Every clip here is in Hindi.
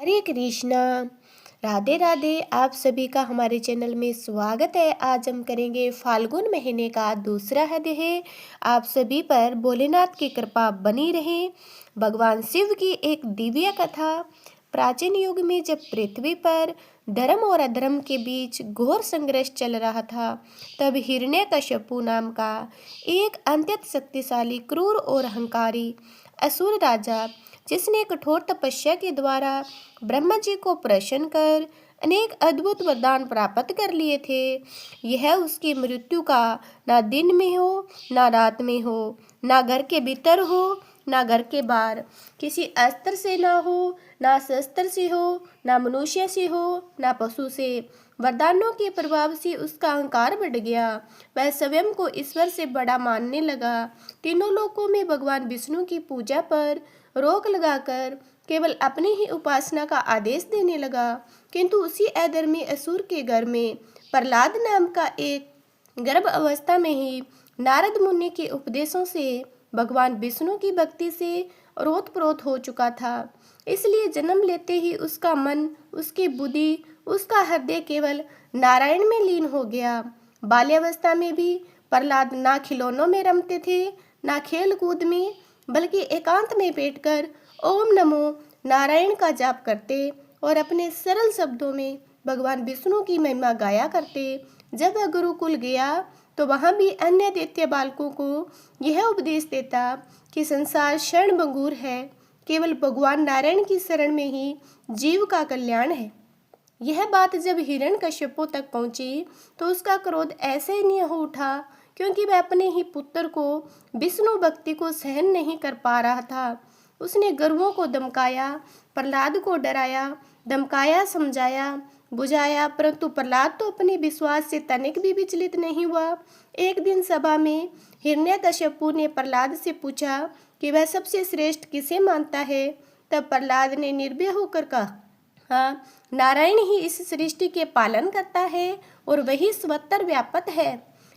हरे कृष्णा। राधे राधे। आप सभी का हमारे चैनल में स्वागत है। आज हम करेंगे फाल्गुन महीने का दूसरा अध्याय। आप सभी पर भोलेनाथ की कृपा बनी रहे। भगवान शिव की एक दिव्य कथा। प्राचीन युग में जब पृथ्वी पर धर्म और अधर्म के बीच घोर संघर्ष चल रहा था, तब हिरण्यकश्यपु नाम का एक अत्यंत शक्तिशाली, क्रूर और अहंकारी असुर राजा, जिसने कठोर तपस्या के द्वारा ब्रह्मा जी को प्रसन्न कर अनेक अद्भुत वरदान प्राप्त कर लिए थे, यह उसकी मृत्यु का ना दिन में हो, ना रात में हो, ना घर के भीतर हो, ना घर के बाहर, किसी अस्त्र से ना हो, ना शस्त्र से हो, ना मनुष्य से हो, ना पशु से। वरदानों के प्रभाव से उसका अहंकार बढ़ गया। वह स्वयं को ईश्वर से बड़ा मानने लगा। तीनों लोकों में भगवान विष्णु की पूजा पर रोक लगाकर केवल अपनी ही उपासना का आदेश देने लगा। किंतु उसी अधर्मी असुर के घर में प्रहलाद नाम का एक गर्भ अवस्था में ही नारद मुनि के उपदेशों से भगवान विष्णु की भक्ति से ओतप्रोत हो चुका था। इसलिए जन्म लेते ही उसका मन, उसकी बुद्धि, उसका हृदय केवल नारायण में लीन हो गया। बाल्यावस्था में भी प्रहलाद ना खिलौनों में रमते थे, ना खेल कूद में, बल्कि एकांत में बैठकर ओम नमो नारायण का जाप करते और अपने सरल शब्दों में भगवान विष्णु की महिमा गाया करते। जब वह गुरुकुल गया तो वहाँ भी अन्य दैत्य बालकों को यह उपदेश देता कि संसार क्षणभंगुर है, केवल भगवान नारायण की शरण में ही जीव का कल्याण है। यह बात जब हिरण्यकश्यपु तक पहुंची तो उसका क्रोध ऐसे ही नहीं हो उठा, क्योंकि वह अपने ही पुत्र को विष्णु भक्ति को सहन नहीं कर पा रहा था। उसने गरुओं को धमकाया, प्रहलाद को डराया, धमकाया, समझाया, बुझाया, परंतु प्रहलाद तो अपने विश्वास से तनिक भी विचलित नहीं हुआ। एक दिन सभा में हिरण्यकश्यपु ने प्रहलाद से पूछा कि वह सबसे श्रेष्ठ किसे मानता है। तब प्रहलाद ने निर्भय होकर कहा, हाँ, नारायण ही इस सृष्टि के पालन करता है और वही सर्वत्र व्यापक है।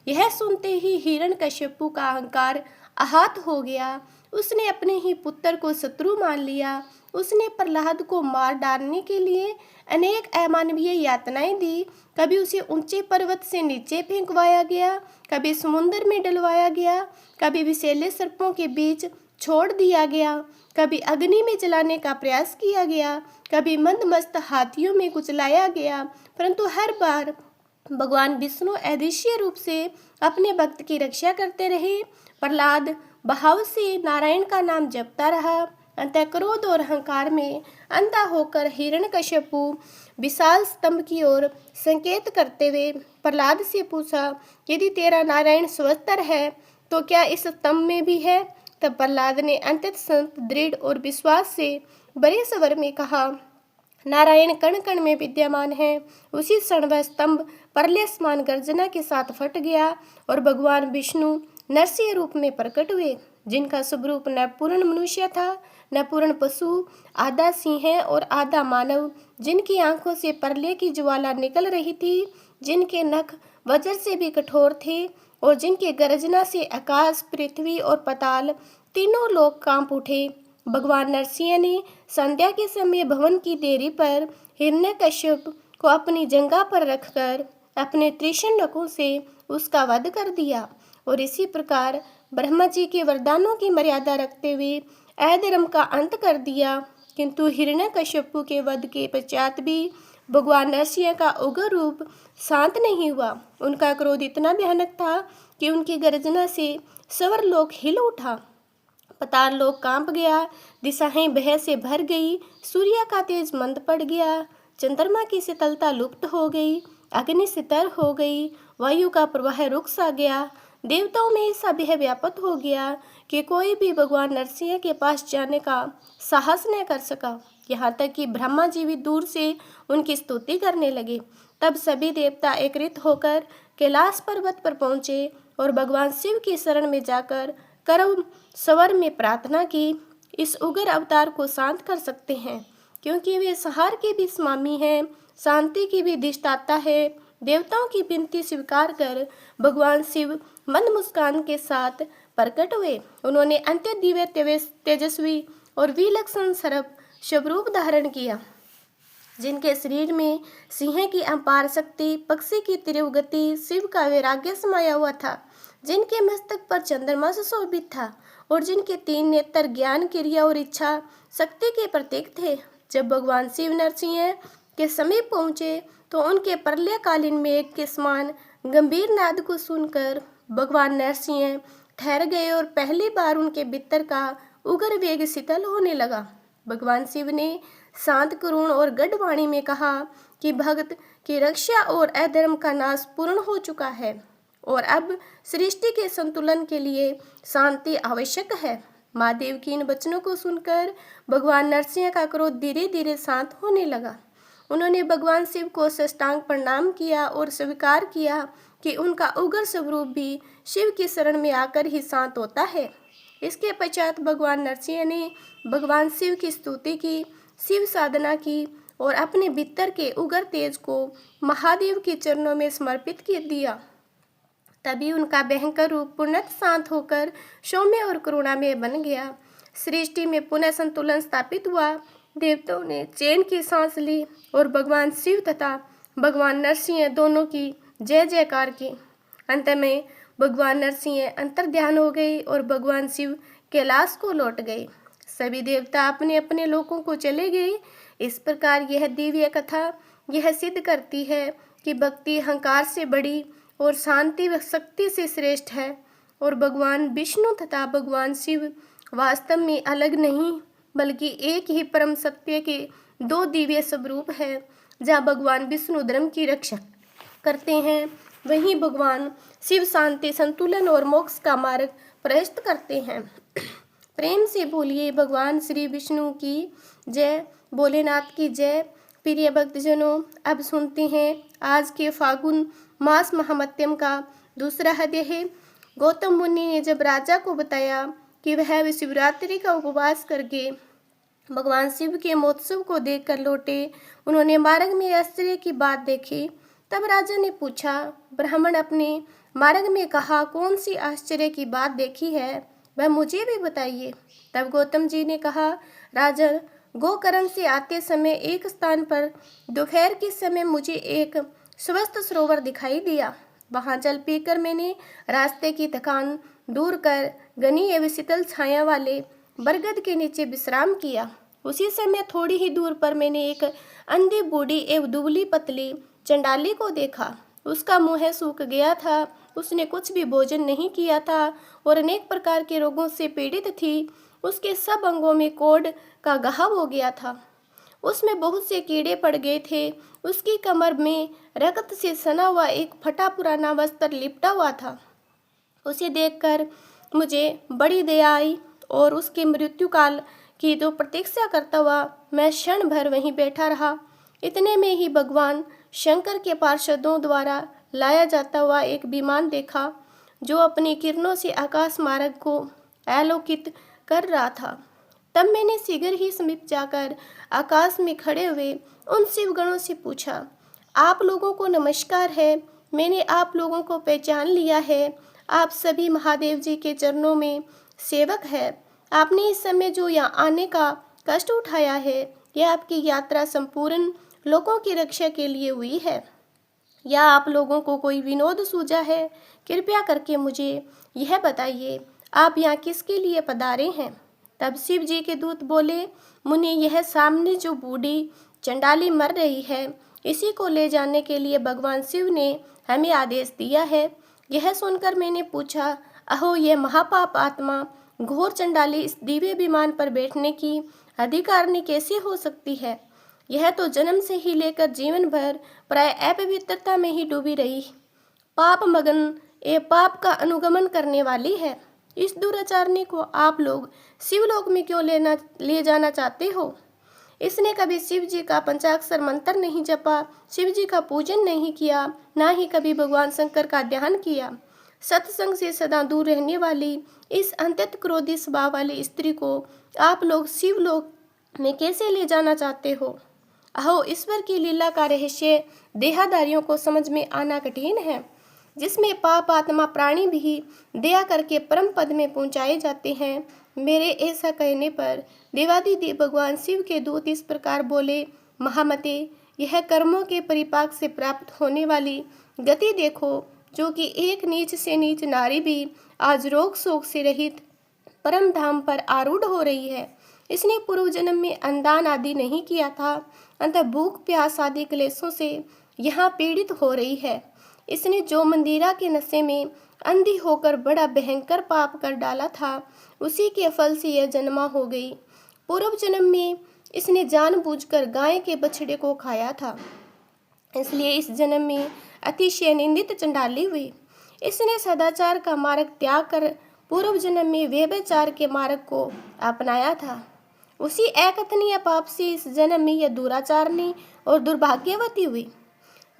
यह सुनते ही हिरण्यकश्यपु का अहंकार आहत हो गया। उसने अपने ही पुत्र को शत्रु मान लिया। उसने प्रहलाद को मार डालने के लिए अनेक अमानवीय यातनाएं दी। कभी उसे ऊंचे पर्वत से नीचे फेंकवाया गया, कभी समुद्र में डलवाया गया, कभी विषैले सर्पों के बीच छोड़ दिया गया, कभी अग्नि में जलाने का प्रयास किया गया, कभी मंदमस्त हाथियों में कुचलाया गया, परंतु हर बार भगवान विष्णु अदृश्य रूप से अपने भक्त की रक्षा करते रहे। प्रहलाद भाव से नारायण का नाम जपता रहा। अंतः क्रोध और अहंकार में अंधा होकर हिरण्यकश्यपु विशाल स्तंभ की ओर संकेत करते हुए प्रहलाद से पूछा, यदि तेरा नारायण स्वस्थ है तो क्या इस स्तंभ में भी है? तब प्रहलाद ने अत्यंत संत, दृढ़ और विश्वास से बड़े स्वर में कहा, नारायण कण कण में विद्यमान है। उसी क्षण वह स्तंभ प्रलय समान गर्जना के साथ फट गया और भगवान विष्णु नरसिंह रूप में प्रकट हुए, जिनका स्वरूप न पूर्ण मनुष्य था, न पूर्ण पशु, आधा सिंह और आधा मानव, जिनकी आंखों से प्रलय की ज्वाला निकल रही थी, जिनके नख वज्र से भी कठोर थे और जिनके गर्जना से आकाश, पृथ्वी और पाताल तीनों लोग कांप उठे। भगवान नरसिंह ने संध्या के समय भवन की देरी पर हिरण्यकश्यप को अपनी जंघा पर रखकर अपने तीक्ष्ण नखों से उसका वध कर दिया और इसी प्रकार ब्रह्मा जी के वरदानों की मर्यादा रखते हुए अधर्म का अंत कर दिया। किंतु हिरण्यकश्यपु के वध के पश्चात भी भगवान नरसिंह का उग्र रूप शांत नहीं हुआ। उनका क्रोध इतना भयानक था कि उनकी गर्जना से स्वर लोक हिल उठा, पाताल लोक कांप गया, दिशाएं भय से भर गई, सूर्य का तेज मंद पड़ गया, चंद्रमा की शीतलता लुप्त हो गई, अग्नि शीतल हो गई, वायु का प्रवाह रुक सा गया। देवताओं में ऐसा भय व्याप्त हो गया कि कोई भी भगवान नरसिंह के पास जाने का साहस न कर सका। यहाँ तक कि ब्रह्मा जी भी दूर से उनकी स्तुति करने लगे। तब सभी देवता एकत्रित होकर कैलाश पर्वत पर पहुंचे और भगवान शिव की शरण में जाकर करम स्वर में प्रार्थना की, इस उग्र अवतार को शांत कर सकते हैं, क्योंकि वे संहार के भी स्वामी हैं, शांति की भी अधिष्ठाता है। देवताओं की विनती स्वीकार कर भगवान शिव मंद मुस्कान के साथ प्रकट हुए। उन्होंने अत्यंत दिव्य, तेजस्वी और विलक्षण सर्प स्वरूप धारण किया। जिनके शरीर में सिंह की अपार शक्ति, पक्षी की तीव्र गति, शिव का वैराग्य समाया हुआ था, जिनके मस्तक पर चंद्रमा सुशोभित था और जिनके 3 नेत्र ज्ञान, क्रिया और इच्छा शक्ति के प्रतीक थे। जब भगवान शिव नरसिंह के समीप पहुंचे तो उनके प्रलयकालीन मेघ के समान गंभीर नाद को सुनकर भगवान नरसिंह ठहर गए और पहली बार उनके भीतर का उग्र वेग शीतल होने लगा। भगवान शिव ने शांत, करुण और गढ़ वाणी में कहा कि भक्त की रक्षा और अधर्म का नाश पूर्ण हो चुका है और अब सृष्टि के संतुलन के लिए शांति आवश्यक है। महादेव की इन वचनों को सुनकर भगवान नरसिंह का क्रोध धीरे धीरे शांत होने लगा। उन्होंने भगवान शिव को साष्टांग प्रणाम किया और स्वीकार किया कि उनका उग्र स्वरूप भी शिव की शरण में आकर ही शांत होता है। इसके पश्चात भगवान नरसिंह ने भगवान शिव की स्तुति की, शिव साधना की और अपने भीतर के उग्र तेज को महादेव के चरणों में समर्पित कर दिया। तभी उनका भयंकर रूप पूर्णतः शांत होकर सौम्य और करुणामय बन गया। सृष्टि में पुनः संतुलन स्थापित हुआ। देवताओं ने चैन की सांस ली और भगवान शिव तथा भगवान नरसिंह दोनों की जय जयकार की। अंत में भगवान नरसिंह अंतर्ध्यान हो गए और भगवान शिव कैलाश को लौट गए। सभी देवता अपने अपने लोकों को चले गए। इस प्रकार यह दिव्य कथा यह सिद्ध करती है कि भक्ति अहंकार से बड़ी और शांति व शक्ति से श्रेष्ठ है और भगवान विष्णु तथा भगवान शिव वास्तव में अलग नहीं बल्कि एक ही परम सत्य के 2 दिव्य स्वरूप है। जहाँ भगवान विष्णु धर्म की रक्षा करते हैं, वहीं भगवान शिव शांति, संतुलन और मोक्ष का मार्ग प्रशस्त करते हैं। प्रेम से बोलिए भगवान श्री विष्णु की जय, भोलेनाथ की जय। प्रिय भक्तजनों, अब सुनते हैं आज के फागुन मास महात्म्य का दूसरा अध्याय है। गौतम मुनि ने जब राजा को बताया कि वह शिवरात्रि का उपवास करके भगवान शिव के महोत्सव को देखकर लौटे, उन्होंने मार्ग में आश्चर्य की बात देखी। तब राजा ने पूछा, ब्राह्मण अपने मार्ग में कहा कौन सी आश्चर्य की बात देखी है, वह मुझे भी बताइए। तब गौतम जी ने कहा, राजन, गोकर्ण से आते समय एक स्थान पर दोपहर के समय मुझे एक स्वस्थ सरोवर दिखाई दिया। वहां जल पीकर मैंने रास्ते की थकान दूर कर घनी एवं शीतल छाया वाले बरगद के नीचे विश्राम किया। उसी समय थोड़ी ही दूर पर मैंने एक अंधी बूढ़ी एवं दुबली पतली चंडाली को देखा। उसका मुंह सूख गया था, उसने कुछ भी भोजन नहीं किया था और अनेक प्रकार के रोगों से पीड़ित थी। उसके सब अंगों में कोढ़ का घाव हो गया था, उसमें बहुत से कीड़े पड़ गए थे। उसकी कमर में रक्त से सना हुआ एक फटा पुराना वस्त्र लिपटा हुआ था। उसे देखकर मुझे बड़ी दया आई और उसके मृत्यु काल की तो प्रतीक्षा करता हुआ मैं क्षण भर वहीं बैठा रहा। इतने में ही भगवान शंकर के पार्षदों द्वारा लाया जाता हुआ एक विमान देखा, जो अपनी किरणों से आकाश मार्ग को आलोकित कर रहा था। तब मैंने शीघ्र ही समीप जाकर आकाश में खड़े हुए उन शिवगणों से पूछा, आप लोगों को नमस्कार है, मैंने आप लोगों को पहचान लिया है। आप सभी महादेव जी के चरणों में सेवक है। आपने इस समय जो यहाँ आने का कष्ट उठाया है, यह आपकी यात्रा संपूर्ण लोगों की रक्षा के लिए हुई है या आप लोगों को कोई विनोद सूझा है? कृपया करके मुझे यह बताइए, आप यहाँ किसके लिए पधारे हैं? तब शिव जी के दूत बोले, मुनि, यह सामने जो बूढ़ी चंडाली मर रही है, इसी को ले जाने के लिए भगवान शिव ने हमें आदेश दिया है। यह सुनकर मैंने पूछा, अहो, यह महापाप आत्मा घोर चंडाली इस दिव्य विमान पर बैठने की अधिकारिणी कैसे हो सकती है? यह तो जन्म से ही लेकर जीवन भर प्राय अपवित्रता में ही डूबी रही, पाप मगन ए पाप का अनुगमन करने वाली है। इस दुराचारणी को आप लोग शिवलोक में क्यों ले जाना चाहते हो? इसने कभी शिव जी का पंचाक्षर मंत्र नहीं जपा, शिव जी का पूजन नहीं किया, ना ही कभी भगवान शंकर का ध्यान किया। सत्संग से सदा दूर रहने वाली इस अत्यंत क्रोधी स्वभाव वाली स्त्री को आप लोग शिवलोक में कैसे ले जाना चाहते हो? अहो, ईश्वर की लीला का रहस्य देहाधारियों को समझ में आना कठिन है, जिसमें पाप आत्मा प्राणी भी दया करके परम पद में पहुंचाए जाते हैं। मेरे ऐसा कहने पर देवादिदेव भगवान शिव के दूत इस प्रकार बोले, महामते, यह कर्मों के परिपाक से प्राप्त होने वाली गति देखो, जो कि एक नीच से नीच नारी भी आज रोग शोक से रहित परम धाम पर आरूढ़ हो रही है। इसने पूर्व जन्म में अन्नदान आदि नहीं किया था, अतः भूख प्यास आदि क्लेशों से यहाँ पीड़ित हो रही है। इसने जो मंदिरा के नशे में अंधी होकर बड़ा भयंकर पाप कर डाला था, उसी के फल से यह जन्मा हो गई। पूर्व जन्म में इसने जानबूझकर गाय के बछड़े को खाया था, इसलिए इस जन्म में अतिशय निंदित चंडाली हुई। इसने सदाचार का मार्ग त्याग कर पूर्व जन्म में व्यभिचार के मार्ग को अपनाया था। उसी अकथनीय पाप से इस जन्म में यह दुराचारणी और दुर्भाग्यवती हुई।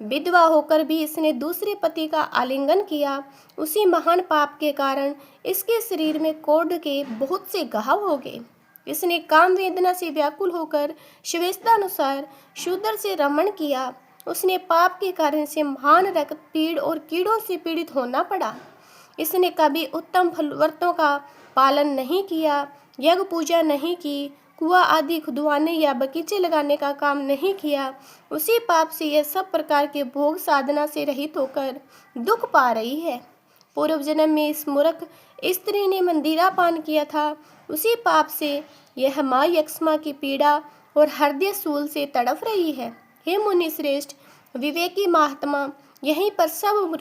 विधवा होकर भी इसने दूसरे पति का आलिंगन किया। उसी महान पाप के कारण इसके शरीर में कोढ़ के बहुत से घाव हो गए। इसने काम वेदना से व्याकुल होकर शिवेस्तानुसार शूद्र से रमण किया। उसने पाप के कारण से महान रक्त पीड़ और कीड़ों से पीड़ित होना पड़ा। इसने कभी उत्तम फल व्रतों का पालन नहीं किया, यज्ञ पूजा नहीं की, कुआं आदि खुदवाने या बगीचे लगाने का काम नहीं किया। उसी पाप से यह सब प्रकार के भोग साधना से रहित होकर दुख पा रही है। पूर्व जन्म में इस मूर्ख स्त्री ने मंदिरा पान किया था। उसी पाप से यह माँ यक्ष्मा की पीड़ा और हृदय सूल से तड़फ रही है। हे मुनि श्रेष्ठ, विवेकी महात्मा यहीं पर सब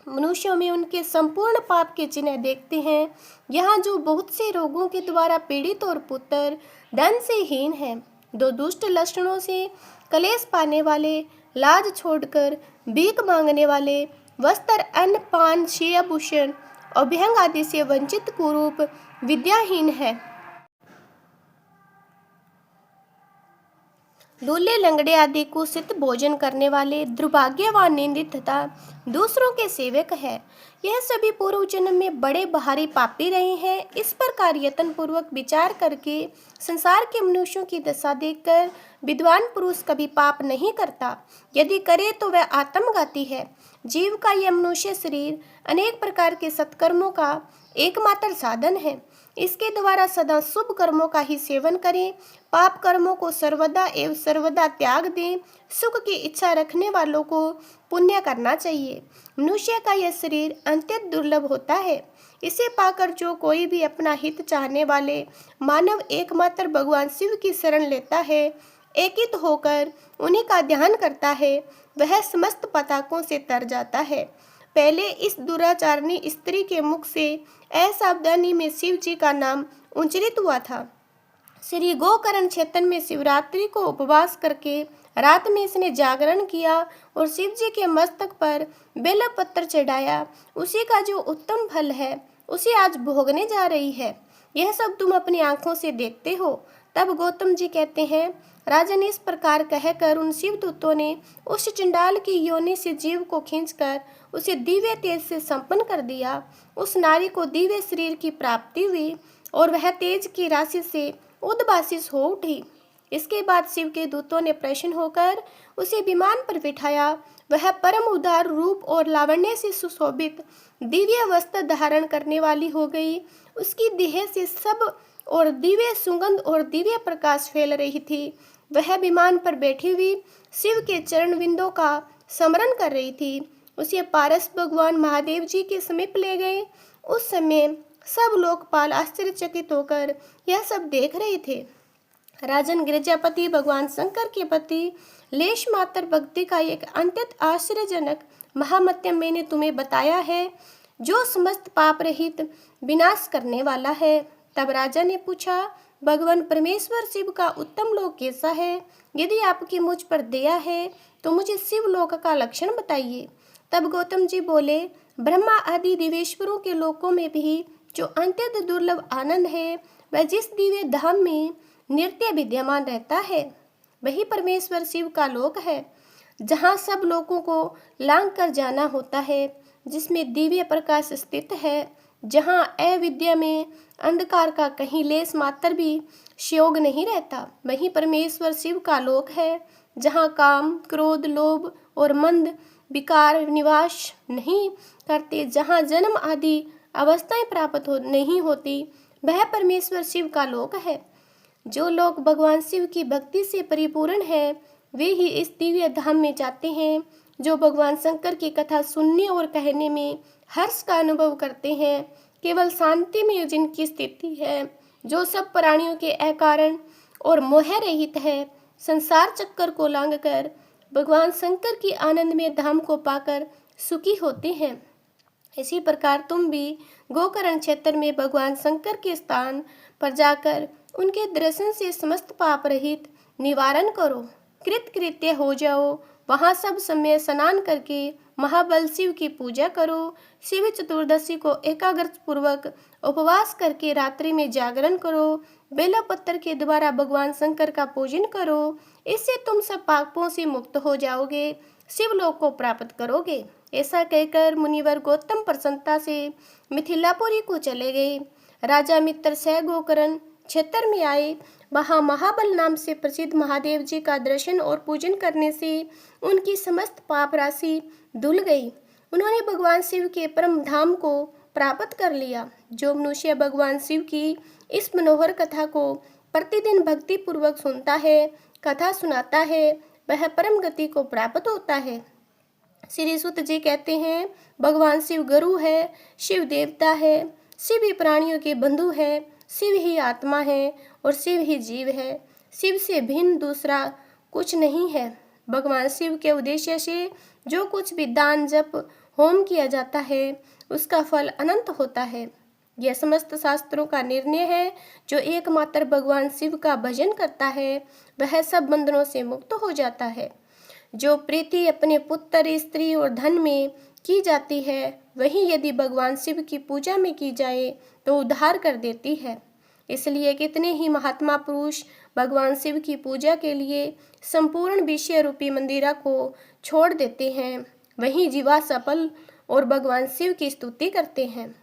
मनुष्यों में उनके संपूर्ण पाप के चिन्ह देखते हैं। यहाँ जो बहुत से रोगों के द्वारा पीड़ित और पुत्र धन से हीन है, दो दुष्ट लक्षणों से कलेश पाने वाले, लाज छोड़कर भीख मांगने वाले, वस्त्र अन्न पान शेय भूषण और अभ्यंग आदि से वंचित कुरूप विद्याहीन है। लूले लंगड़े आदि कुसित भोजन करने वाले, दुर्भाग्यवान, निंदित तथा दूसरों के सेवक है। यह सभी पूर्व जन्म में बड़े भारी पापी रहे हैं। इस प्रकार यत्न पूर्वक विचार करके संसार के मनुष्यों की दशा देखकर विद्वान पुरुष कभी पाप नहीं करता। यदि करे तो वह आत्मघाती है। जीव का यह मनुष्य शरीर अनेक प्रकार के सत्कर्मों का एकमात्र साधन है। इसके द्वारा सदा शुभ कर्मों का ही सेवन करें, पाप कर्मों को सर्वदा एवं सर्वदा त्याग दें। सुख की इच्छा रखने वालों को पुण्य करना चाहिए। मनुष्य का यह शरीर अत्यंत दुर्लभ होता है। इसे पाकर जो कोई भी अपना हित चाहने वाले मानव एकमात्र भगवान शिव की शरण लेता है, एकित होकर उन्हीं का ध्यान करता है, वह समस्त पताकों से तर जाता है। पहले इस दुराचारणी स्त्री के मुख से असावधानी में शिव जी का नाम उच्चारित हुआ था। श्री गोकर्ण क्षेत्र में शिवरात्रि को उपवास करके रात में इसने जागरण किया और शिव जी के मस्तक पर बेल पत्र चढ़ाया। उसी का जो उत्तम फल है, उसे आज भोगने जा रही है। यह सब तुम अपनी आंखों से देखते हो। तब गौतम जी कहते हैं, राजन इस प्रकार कहकर उन शिवदूतों ने उस चंडाल की योनि से जीव को खींचकर उसे दिव्य तेज से संपन्न कर दिया। उस नारी को दिव्य शरीर की प्राप्ति हुई और वह तेज की राशि से उद्भासित हो उठी। इसके बाद शिव के दूतों ने प्रसन्न होकर उसे विमान पर बिठाया। वह परम उदार रूप और लावण्य से सुशोभित दिव्य वस्त्र धारण करने वाली हो गई। उसकी देह से सब और दिव्य सुगंध और दिव्य प्रकाश फैल रही थी। वह विमान पर बैठी हुई शिव के चरण बिंदों का स्मरण कर रही थी। उसे पारस भगवान महादेव जी के समीप ले गए। उस समय सब लोकपाल आश्चर्यचकित होकर यह सब देख रहे थे। राजन, गिरिजापति भगवान शंकर के प्रति लेश मात्र भक्ति का एक अत्यंत आश्चर्यजनक महात्म्य मैंने तुम्हें बताया है, जो समस्त पाप रहित विनाश करने वाला है। तब राजा ने पूछा, भगवान परमेश्वर शिव का उत्तम लोक कैसा है? यदि आपकी मुझ पर दया है तो मुझे शिव लोक का लक्षण बताइए। तब गौतम जी बोले, ब्रह्मा आदि दिवेश्वरों के लोकों में भी जो अत्यंत दुर्लभ आनंद है, वह जिस दिव्य धाम में नित्य विद्यमान रहता है, वही परमेश्वर शिव का लोक है, जहाँ सब लोगों को लांघ कर जाना होता है, जिसमें दिव्य प्रकाश स्थित है, जहाँ अविद्या में अंधकार का कहीं लेस मात्र भी संयोग नहीं रहता, वही परमेश्वर शिव का लोक है, जहाँ काम, क्रोध, लोभ और मंद विकार निवास नहीं करते, जहाँ जन्म आदि अवस्थाएं प्राप्त नहीं होती, वह परमेश्वर शिव का लोक है। जो लोग भगवान शिव की भक्ति से परिपूर्ण हैं वे ही इस दिव्य धाम में जाते हैं। जो भगवान शंकर की कथा सुनने और कहने में हर्ष का अनुभव करते हैं, केवल शांति में जिनकी स्थिति है, जो सब प्राणियों के अकारण और मोह रहित है, संसार चक्कर को लांघकर भगवान शंकर की आनंदमय धाम को पाकर सुखी होते हैं। इसी प्रकार तुम भी गोकर्ण क्षेत्र में भगवान शंकर के स्थान पर जाकर उनके दर्शन से समस्त पाप रहित निवारण करो, कृतकृत्य हो जाओ। वहां सब समय स्नान करके महाबल शिव की पूजा करो। शिव चतुर्दशी को एकाग्रता पूर्वक उपवास करके रात्रि में जागरण करो। बेलपत्र के द्वारा भगवान शंकर का पूजन करो। इससे तुम सब पापों से मुक्त हो जाओगे, शिवलोक को प्राप्त करोगे। ऐसा कहकर मुनिवर गौतम प्रसन्नता से मिथिलापुरी को चले गए। राजा मित्र सह गोकर्ण क्षेत्र में आए। वहाँ महाबल नाम से प्रसिद्ध महादेव जी का दर्शन और पूजन करने से उनकी समस्त पाप राशि धुल गई। उन्होंने भगवान शिव के परम धाम को प्राप्त कर लिया। जो मनुष्य भगवान शिव की इस मनोहर कथा को प्रतिदिन भक्ति पूर्वक सुनता है, कथा सुनाता है, वह परम गति को प्राप्त होता है। श्री सुत जी कहते हैं, भगवान शिव गुरु है, शिव देवता है, शिव ही प्राणियों के बंधु है, शिव ही आत्मा है और शिव ही जीव है। शिव से भिन्न दूसरा कुछ नहीं है। भगवान शिव के उद्देश्य से जो कुछ भी दान जप होम किया जाता है उसका फल अनंत होता है। यह समस्त शास्त्रों का निर्णय है। जो एकमात्र भगवान शिव का भजन करता है वह सब बंधनों से मुक्त हो जाता है। जो प्रीति अपने पुत्र, स्त्री और धन में की जाती है वही यदि भगवान शिव की पूजा में की जाए तो उद्धार कर देती है। इसलिए कितने ही महात्मा पुरुष भगवान शिव की पूजा के लिए संपूर्ण विषय रूपी मंदिरा को छोड़ देते हैं, वहीं जीवा सफल और भगवान शिव की स्तुति करते हैं।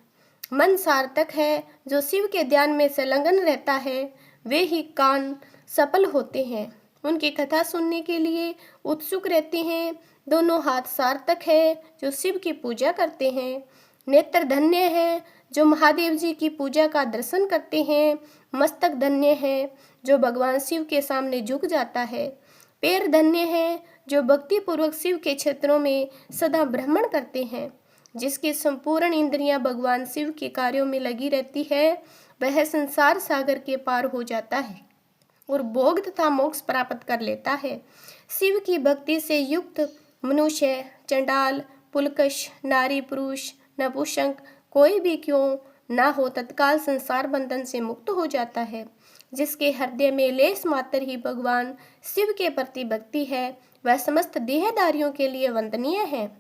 मन सार्थक है। जो शिव के ध्यान में संलग्न रहता है वे ही कान सफल होते हैं, उनकी कथा सुनने के लिए उत्सुक रहते हैं। दोनों हाथ सार्थक है जो शिव की पूजा करते हैं। नेत्र धन्य है जो महादेव जी की पूजा का दर्शन करते हैं। मस्तक धन्य है जो भगवान शिव के सामने झुक जाता है। पैर धन्य है जो भक्ति पूर्वक शिव के क्षेत्रों में सदा भ्रमण करते हैं। जिसकी संपूर्ण इंद्रियां भगवान शिव के कार्यों में लगी रहती है वह संसार सागर के पार हो जाता है और भोग तथा मोक्ष प्राप्त कर लेता है। शिव की भक्ति से युक्त मनुष्य, चंडाल, पुलकश, नारी, पुरुष, नपुंसक कोई भी क्यों ना हो तत्काल संसार बंधन से मुक्त हो जाता है। जिसके हृदय में लेस मात्र ही भगवान शिव के प्रति भक्ति है वह समस्त देहधारियों के लिए वंदनीय है।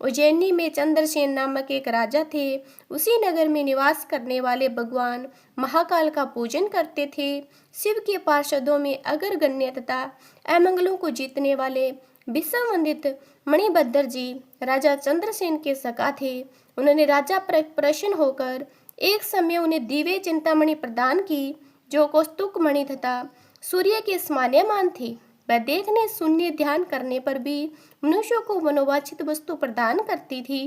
उज्जैनी में चंद्रसेन नामक एक राजा थे। उसी नगर में निवास करने वाले भगवान महाकाल का पूजन करते थे। शिव के पार्षदों में अग्रगण्य तथा अमंगलों को जीतने वाले विश्व वंदित मणिभद्र जी राजा चंद्रसेन के सखा थे। उन्होंने राजा पर प्रसन्न होकर एक समय उन्हें दिव्य चिंतामणि प्रदान की जो कौस्तुक मणि तथा सूर्य के समान्यमान थी। वह देखने, सुनने, ध्यान करने पर भी मनुष्यों को मनोवांछित वस्तु प्रदान करती थी।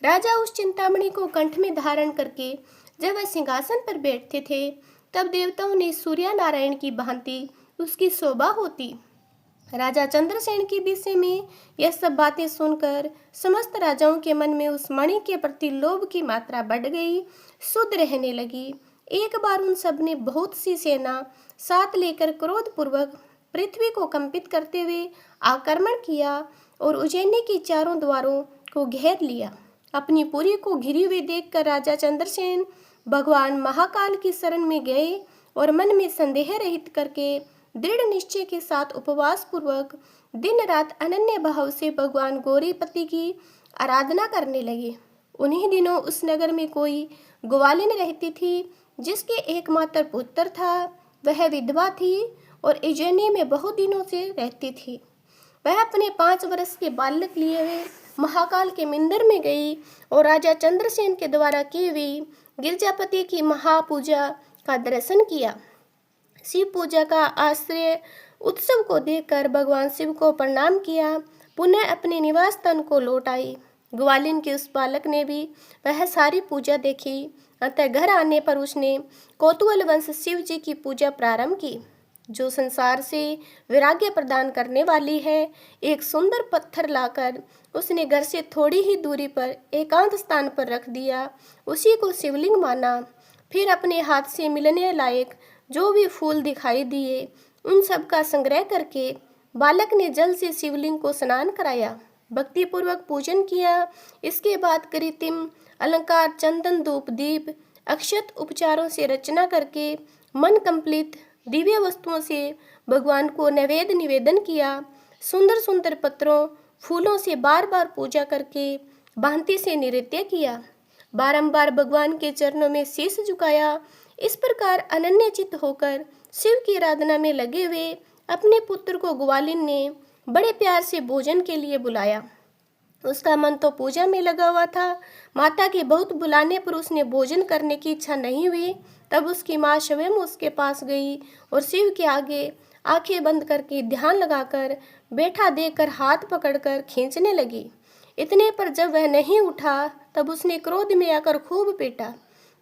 राजा उस चिंतामणि को कंठ में धारण करके जब वह सिंहासन पर बैठते थे तब देवताओं ने सूर्य नारायण की भांति उसकी शोभा होती। राजा चंद्रसेन के विषय में यह सब बातें सुनकर समस्त राजाओं के मन में उस मणि के प्रति लोभ की मात्रा बढ़ गई, शुद्ध रहने लगी। एक बार उन सब ने बहुत सी सेना साथ लेकर क्रोध पूर्वक पृथ्वी को कंपित करते हुए आक्रमण किया और उज्जैनी के चारों द्वारों को घेर लिया। अपनी पुरी को घिरी हुई देखकर राजा चंद्रसेन भगवान महाकाल की शरण में गए और मन में संदेह रहित करके दृढ़ निश्चय के साथ उपवास पूर्वक दिन रात अनन्य भाव से भगवान गौरीपति की आराधना करने लगे। उन्हीं दिनों उस नगर में कोई ग्वालिन रहती थी जिसके एकमात्र पुत्र था। वह विधवा थी और उज्जैनी में बहुत दिनों से रहती थी। वह अपने 5 वर्ष के बालक लिए हुए महाकाल के मंदिर में गई और राजा चंद्रसेन के द्वारा की हुई गिरजापति की महापूजा का दर्शन किया। शिव पूजा का आश्चर्य उत्सव को देखकर भगवान शिव को प्रणाम किया, पुनः अपने निवास स्थान को लौट आई। ग्वालिन के उस बालक ने भी वह सारी पूजा देखी। अतः घर आने पर उसने कौतूहल वंश शिव जी की पूजा प्रारंभ की। जो संसार से वैराग्य प्रदान करने वाली है। एक सुंदर पत्थर लाकर उसने घर से थोड़ी ही दूरी पर एकांत स्थान पर रख दिया। उसी को शिवलिंग माना। फिर अपने हाथ से मिलने लायक जो भी फूल दिखाई दिए उन सब का संग्रह करके बालक ने जल से शिवलिंग को स्नान कराया, भक्तिपूर्वक पूजन किया। इसके बाद कृत्रिम अलंकार, चंदन, धूप, दीप, अक्षत उपचारों से रचना करके मन कंपित दिव्य वस्तुओं से भगवान को नैवेद्य निवेदन किया। सुंदर सुंदर पत्रों फूलों से बार बार पूजा करके भांति से नृत्य किया। बारंबार भगवान के चरणों में शीश झुकाया। इस प्रकार अनन्यचित होकर शिव की आराधना में लगे हुए अपने पुत्र को ग्वालिन ने बड़े प्यार से भोजन के लिए बुलाया। उसका मन तो पूजा में लगा हुआ था। माता के बहुत बुलाने पर उसने भोजन करने की इच्छा नहीं हुई। तब उसकी माँ स्वयं उसके पास गई और शिव के आगे आंखें बंद करके ध्यान लगाकर बैठा देखकर हाथ पकड़कर खींचने लगी। इतने पर जब वह नहीं उठा तब उसने क्रोध में आकर खूब पीटा।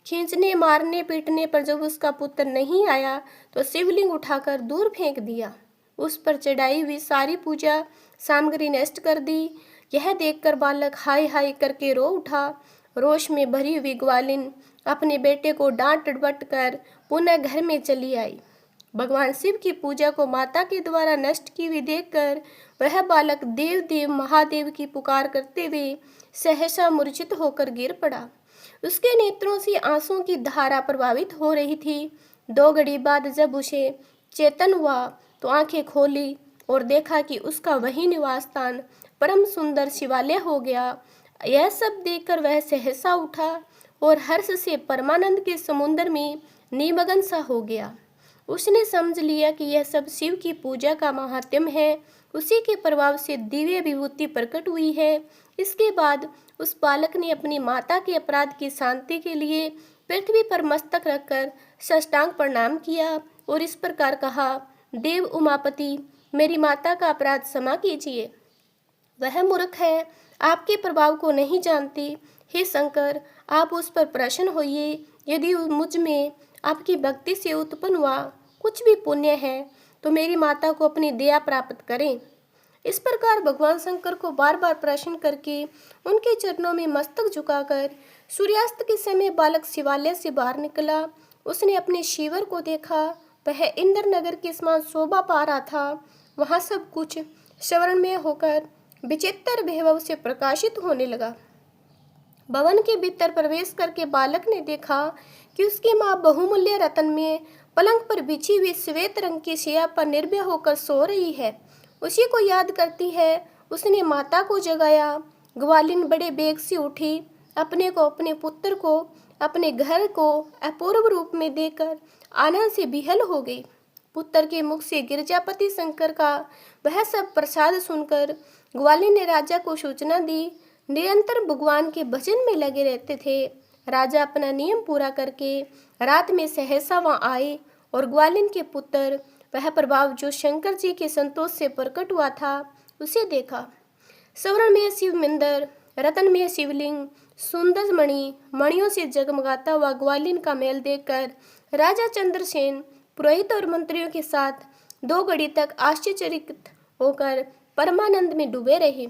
खींचने, मारने, पीटने पर जब उसका पुत्र नहीं आया तो शिवलिंग उठाकर दूर फेंक दिया। उस पर चढ़ाई हुई सारी पूजा सामग्री नष्ट कर दी। यह देखकर बालक हाय हाय करके रो उठा। रोष में भरी हुई ग्वालिन अपने बेटे को डांट डपट कर पुनः घर में चली आई। भगवान शिव की पूजा को माता के द्वारा नष्ट की हुई देखकर वह बालक देव देव महादेव की पुकार करते हुए सहसा मूर्छित होकर गिर पड़ा। उसके नेत्रों से आंसुओं की धारा प्रभावित हो रही थी। 2 घड़ी बाद जब उसे चेतन हुआ तो आंखें खोली और देखा कि उसका वही निवास स्थान परम सुंदर शिवालय हो गया। यह सब देखकर वह सहसा उठा और हर्ष से परमानंद के समुद्र में निमग्न सा हो गया। उसने समझ लिया कि यह सब शिव की पूजा का महात्म्य है। उसी के प्रभाव से दिव्य विभूति प्रकट हुई है। इसके बाद उस बालक ने अपनी माता के अपराध की शांति के लिए पृथ्वी पर मस्तक रखकर साष्टांग प्रणाम किया और इस प्रकार कहा, देव उमापति, मेरी माता का अपराध क्षमा कीजिए। वह मूर्ख है, आपके प्रभाव को नहीं जानती। हे शंकर, आप उस पर प्रसन्न होइए। यदि मुझ में आपकी भक्ति से उत्पन्न हुआ कुछ भी पुण्य है तो मेरी माता को अपनी दया प्राप्त करें। इस प्रकार भगवान शंकर को बार बार प्रसन्न करके उनके चरणों में मस्तक झुकाकर सूर्यास्त के समय बालक शिवालय से बाहर निकला। उसने अपने शिवर को देखा। वह इंद्र नगर के समान शोभा पा रहा था। वहाँ सब कुछ स्वर्णमय होकर विचित्र वैभव से प्रकाशित होने लगा। भवन के भीतर प्रवेश करके बालक ने देखा कि उसकी माँ बहुमूल्य रत्न में पलंग पर बिछी हुई श्वेत रंग की शैया पर निर्भय होकर सो रही है। उसी को याद करती है उसने माता को जगाया। ग्वालिन बड़े बेग से उठी। अपने को, अपने पुत्र को, अपने घर को अपूर्व रूप में देखकर आनंद से विहल हो गई। पुत्र के मुख से गिरजापति शंकर का वह सब प्रसाद सुनकर ग्वालिन ने राजा को सूचना दी। निरंतर भगवान के भजन में लगे रहते थे। राजा अपना नियम पूरा करके रात में सहसा वहाँ आए और ग्वालिन के पुत्र वह प्रभाव जो शंकर जी के संतोष से प्रकट हुआ था उसे देखा। स्वर्ण में शिव मंदिर, रतन में शिवलिंग, सुंदर मणियों से जगमगाता हुआ ग्वालिन का महल देखकर राजा चंद्रसेन पुरोहित और मंत्रियों के साथ 2 घड़ी तक आश्चर्यचकित होकर परमानंद में डूबे रहे।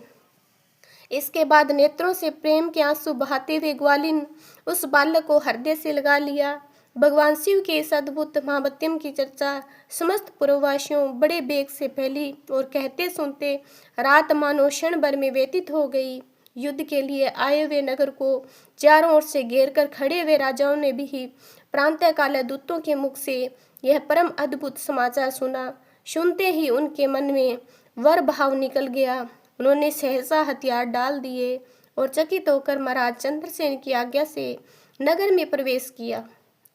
इसके बाद नेत्रों से प्रेम के आंसू बहाते हुए ग्वालिन उस बालक को हृदय से लगा लिया। भगवान शिव के इस अद्भुत महात्म्य की चर्चा समस्त पुरवासियों बड़े बेग से फैली और कहते सुनते रात मानो क्षण भर में व्यतीत हो गई। युद्ध के लिए आए हुए नगर को चारों ओर से घेर कर खड़े हुए राजाओं ने भी प्रांतः काल दूतों के मुख से यह परम अद्भुत समाचार सुना। सुनते ही उनके मन में वर भाव निकल गया। उन्होंने सहसा हथियार डाल दिए और चकित होकर महाराज चंद्रसेन की आज्ञा से नगर में प्रवेश किया।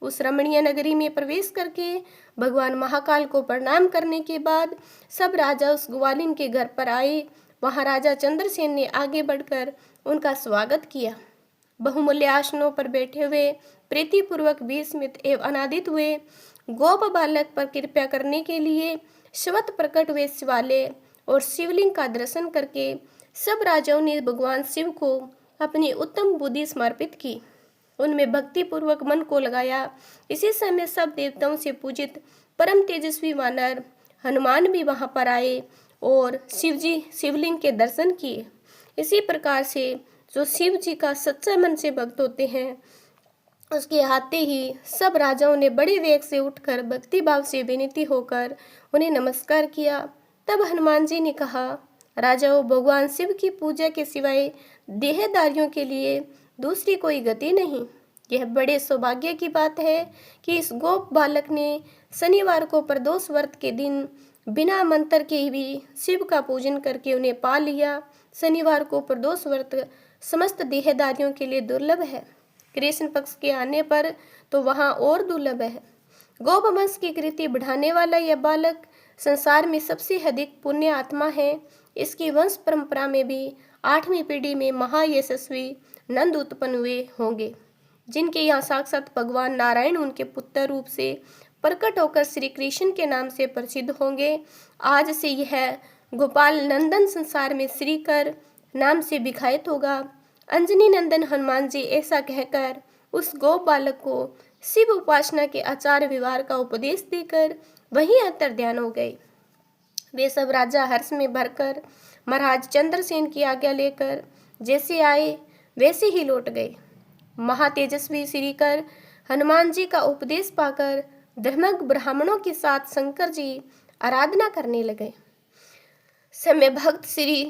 उस रमणीय नगरी में प्रवेश करके भगवान महाकाल को प्रणाम करने के बाद सब राजा उस ग्वालिन के घर पर आए। वहां राजा चंद्रसेन ने आगे बढ़कर उनका स्वागत किया। बहुमूल्य आसनों पर बैठे हुए प्रीतिपूर्वक विस्मित एवं अनादित हुए गोप बालक पर कृपा करने के लिए स्वतः प्रकट हुए शिवालय और शिवलिंग का दर्शन करके सब राजाओं ने भगवान शिव को अपनी उत्तम बुद्धि समर्पित की, उनमें भक्ति पूर्वक मन को लगाया। इसी समय सब देवताओं से पूजित परम तेजस्वी वानर हनुमान भी वहाँ पर आए और शिवलिंग के दर्शन किए। इसी प्रकार से जो शिव जी का सच्चा मन से भक्त होते हैं, उसके आते ही सब राजाओं ने बड़े वेग से उठकर भक्ति भाव से विनती होकर उन्हें नमस्कार किया। तब हनुमान जी ने कहा, राजाओं, भगवान शिव की पूजा के सिवाय देहधारियों के लिए दूसरी कोई गति नहीं। यह बड़े सौभाग्य की बात है कि इस गोप बालक ने शनिवार को प्रदोष व्रत के दिन बिना मंत्र के भी शिव का पूजन करके उन्हें पा लिया। शनिवार को प्रदोष व्रत समस्त देहधारियों के लिए दुर्लभ है। कृष्ण पक्ष के आने पर तो वहाँ और दुर्लभ है। गोप वंश की कृति बढ़ाने वाला यह बालक संसार में सबसे अधिक पुण्य आत्मा है। इसकी वंश परंपरा में भी 8वीं पीढ़ी में महायशस्वी नंद उत्पन्न हुए होंगे, जिनके यहाँ साक्षात भगवान नारायण उनके पुत्र रूप से प्रकट होकर श्री कृष्ण के नाम से प्रसिद्ध होंगे। आज से यह गोपाल नंदन संसार में श्रीकर नाम से विख्यात होगा। अंजनी नंदन हनुमान जी ऐसा कहकर उस गोप बालक को शिव उपासना के आचार व्यवहार का उपदेश देकर वहीं अंतर्ध्यान हो गए। वे सब राजा हर्ष में भरकर महाराज चंद्रसेन की आज्ञा लेकर जैसे आए वैसे ही लौट गए। महातेजस्वी श्रीकर हनुमान जी का उपदेश पाकर धर्मज्ञ ब्राह्मणों के साथ शंकर जी आराधना करने लगे। समय भक्त श्री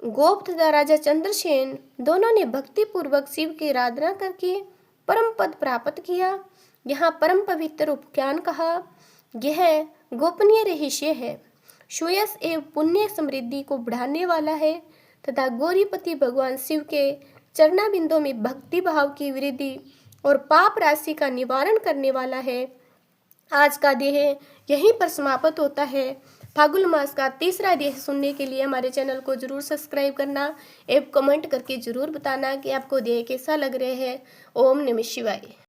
गोप तथा राजा चंद्रसेन दोनों ने भक्ति पूर्वक शिव की आराधना करके परम पद प्राप्त किया। यहाँ परम पवित्र उपाख्यान कहा, यह गोपनीय रहस्य है, सुयश एवं पुण्य समृद्धि को बढ़ाने वाला है तथा गौरीपति भगवान शिव के चरणाबिंदों में भक्ति भाव की वृद्धि और पाप राशि का निवारण करने वाला है। आज का देह यहीं पर समाप्त होता है। फाल्गुन मास का तीसरा अध्याय सुनने के लिए हमारे चैनल को जरूर सब्सक्राइब करना एवं कमेंट करके जरूर बताना कि आपको अध्याय कैसा लग रहा है। ओम नमः शिवाय।